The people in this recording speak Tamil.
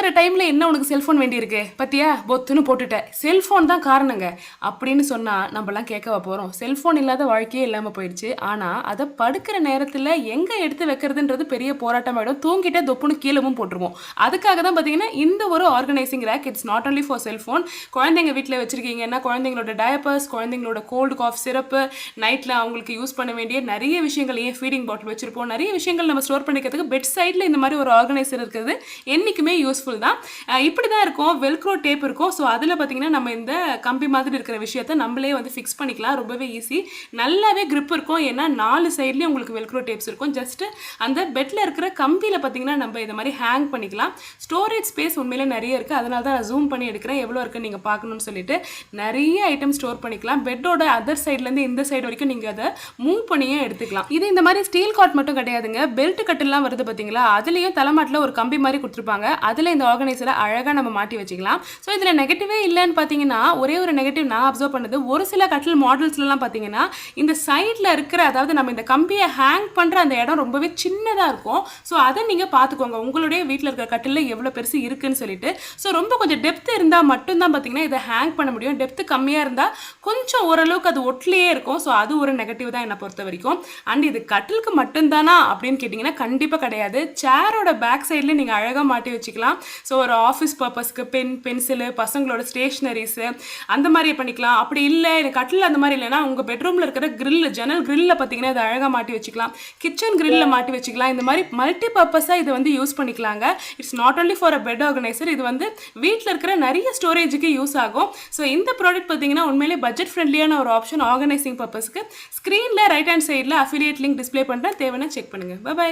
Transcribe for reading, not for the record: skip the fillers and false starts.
தூங்குற டைமில் என்ன உனக்கு செல்ஃபோன் வேண்டியிருக்கு பத்தியா பொத்துன்னு போட்டுட்டேன், செல்ஃபோன் தான் காரணங்க அப்படின்னு சொன்னால் நம்மலாம் கேட்கவா போகிறோம்? செல்ஃபோன் இல்லாத வாழ்க்கையே இல்லாமல் போயிடுச்சு. ஆனால் அதை படுக்கிற நேரத்தில் எங்கே எடுத்து வைக்கிறதுன்றது பெரிய போராட்டமாயிடும். தூங்கிட்டே தொப்புன்னு கீழவும் போட்டுருவோம். அதுக்காக தான் பார்த்தீங்கன்னா இந்த ஒரு organising rack. It's not only for cellphone. குழந்தைங்க வீட்டில் வச்சுருக்கீங்கன்னா குழந்தைங்களோட டயப்பர்ஸ், குழந்தைங்களோட கோல்டு காஃப் சிரப்பு, நைட்டில் அவங்களுக்கு யூஸ் பண்ண வேண்டிய நிறைய விஷயங்கள், ஏன் ஃபீடிங் பாட்டில் வச்சுருப்போம், நிறைய விஷயங்கள் நம்ம ஸ்டோர் பண்ணிக்கிறதுக்கு பெட் சைடில் இந்த மாதிரி ஒரு ஆர்கனைசர் இருக்கிறது என்றைக்குமே யூஸ்ஃபுல் தான். இப்படி தான் இருக்கும். வெல்க்ரோ டேப் இருக்கும். ஸோ அதில் பார்த்தீங்கன்னா நம்ம இந்த கம்பி மாதிரி இருக்கிற விஷயத்தை நம்மளே வந்து ஃபிக்ஸ் பண்ணிக்கலாம். ரொம்பவே ஈஸி, நல்லாவே grip இருக்கும். ஏன்னா 4 சைட்லேயும் உங்களுக்கு வெல்க்ரோ டேப்ஸ் இருக்கும். ஜஸ்ட் அந்த பெட்டில் இருக்கிற கம்பியில் பார்த்தீங்கன்னா நம்ம இதை மாதிரி ஹேங் பண்ணிக்கலாம். ஸ்டோரேஜ் ஸ்பேஸ் உண்மையிலே நிறைய இருக்குது. அதனால தான் நான் ஜூம் பண்ணி எடுக்கிறேன், எவ்வளோ இருக்குன்னு நீங்கள் பார்க்கணும்னு சொல்லிட்டு. நிறைய ஐட்டம் ஸ்டோர் பண்ணிக்கலாம். பெட்டோட அதர் சைட்லேருந்து இந்த சைடு வரைக்கும் நீங்கள் அதை மூவ் பண்ணியே எடுத்துக்கலாம். இது இந்த மாதிரி ஸ்டீல் காட் மட்டும் கிடையாதுங்க. பெல்ட் கட்டெல்லாம் வருது பார்த்தீங்களா, அதுலேயும் தலைமாட்டில் ஒரு கம்பி மாதிரி கொடுத்துருப்பாங்க. அதில் இந்த ஆர்கனைசரை அழகாக நம்ம மாட்டி வச்சுக்கலாம். ஸோ இதில் நெகட்டிவே இல்லைன்னு பார்த்தீங்கன்னா, ஒரே ஒரு நெகட்டிவ் நான் அப்சர்வ் பண்ணது, ஒரு சில கட்டில் மாடல்ஸ்லாம் பார்த்தீங்கன்னா இந்த சைடில் இருக்கிற, அதாவது நம்ம இந்த கம்பியை ஹேங் பண்ணுற அந்த இடம் ரொம்பவே சின்னதாக இருக்கும். ஸோ அதை நீங்கள் பார்த்துக்கோங்க, உங்களுடைய வீட்டில் இருக்கிற கட்டில் எவ்வளோ பெருசு இருக்குன்னு சொல்லிட்டு. ஸோ ரொம்ப கொஞ்சம் டெப்த் இருந்தால் மட்டும்தான் பார்த்தீங்கன்னா இதை ஹேங் பண்ண முடியும். டெப்த்து கம்மியாக இருந்தால் கொஞ்சம் ஓரளவுக்கு அது ஒட்லேயே இருக்கும். ஸோ அது ஒரு நெகட்டிவ் தான் என்னை பொறுத்த வரைக்கும். அண்ட் இது கட்டிலுக்கு மட்டும்தானா அப்படின்னு கேட்டிங்கன்னா கண்டிப்பாக கிடையாது. சேரோட பேக் சைடில் நீங்கள் அழகாக மாட்டி வச்சுக்கலாம். ஸோ ஒரு ஆஃபீஸ் பர்பஸ்க்கு பென், பென்சிலு, பசங்களோட ஸ்டேஷ்னரிஸு அந்த மாதிரி பண்ணிக்கலாம். அப்படி இல்லை எனக்கு கட்டில் அந்த மாதிரி இல்லைன்னா உங்கள் பெட்ரூமில் இருக்கிற கிரில், ஜன்னல் கிரில்லில் பார்த்தீங்கன்னா இதை அழகாக மாட்டி வச்சுக்கலாம். கிச்சன் கிரில்லில் மாட்டி வச்சுக்கலாம். இந்த மாதிரி மல்டி பர்பஸாக இதை வந்து யூஸ் பண்ணிக்கலாங்க. It's not only for a bed organiser. இது வந்து வீட்டில் இருக்கிற நிறைய ஸ்டோரேஜுக்கு யூஸ் ஆகும். ஸோ இந்த ப்ராடக்ட் பார்த்தீங்கன்னா உண்மையிலே பட்ஜெட் ஃப்ரெண்ட்லியான ஒரு ஆப்ஷன் ஆர்கனைசிங் பர்பஸ்க்கு. ஸ்க்ரீனில் ரைட் ஹேண்ட் சைடில் அஃபிலியேட் லிங்க் டிஸ்பிளே பண்ணுறேன், தேவைன்னா செக் பண்ணுங்கள். பை.